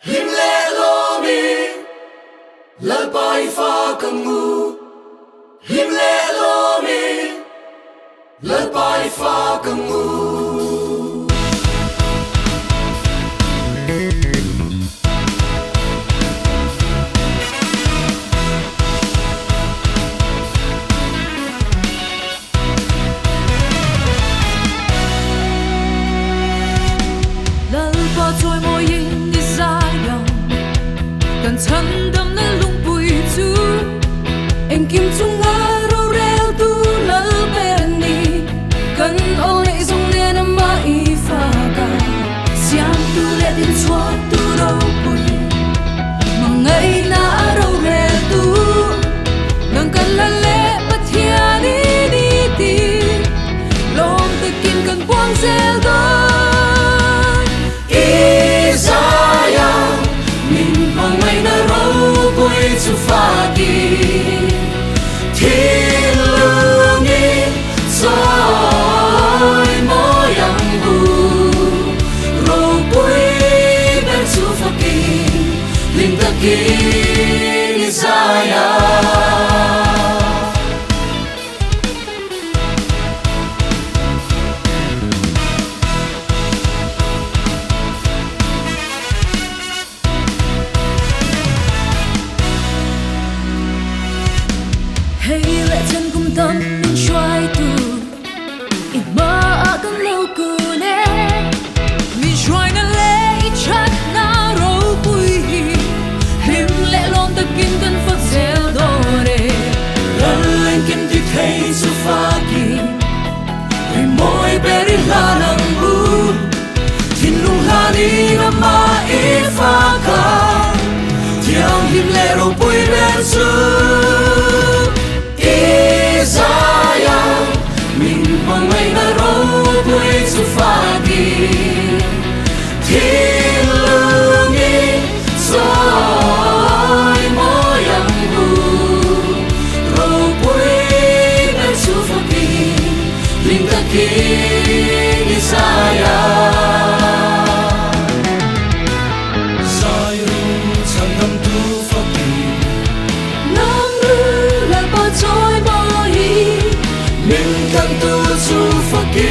Him le lo mi la pai fa kamu. Him le lo mi la pai fa kamu.在我影的沙洋，更沉淡的龙背住，engkim chung araw rel tu lalperni, kan oleh zongnya nama ifaka, siang tu letin chua tu ropui, mengai na araw rel tu, nang kan lale patiani di ti, lom tekin kan buang zel do. Su fagi thiên lương soi moyang bu ro bui ben su fagi lim takin isaya. Hey lệ chân cùng tâm nên xoay tu ít mơ ở cơn lâu cù nè mình xoay nên lệ ít chắc na râu bùi him lệ lom ta kim cân phật dẻo đồ đề lần lên kim thì thấy su pha kỳ người môi beri la nang bu thiên lung la đi ngắm ma ít pha ca thiang him lệ râu bùi ben su. Sayang, min mengai na ro bui su fagi, thiên lương soi moyang bu, ro bui ben su fagi, lim takin sayang. Sai ru chanam tu fagi, nam ru la pa choi bo. Mình cần tu su phật kỳ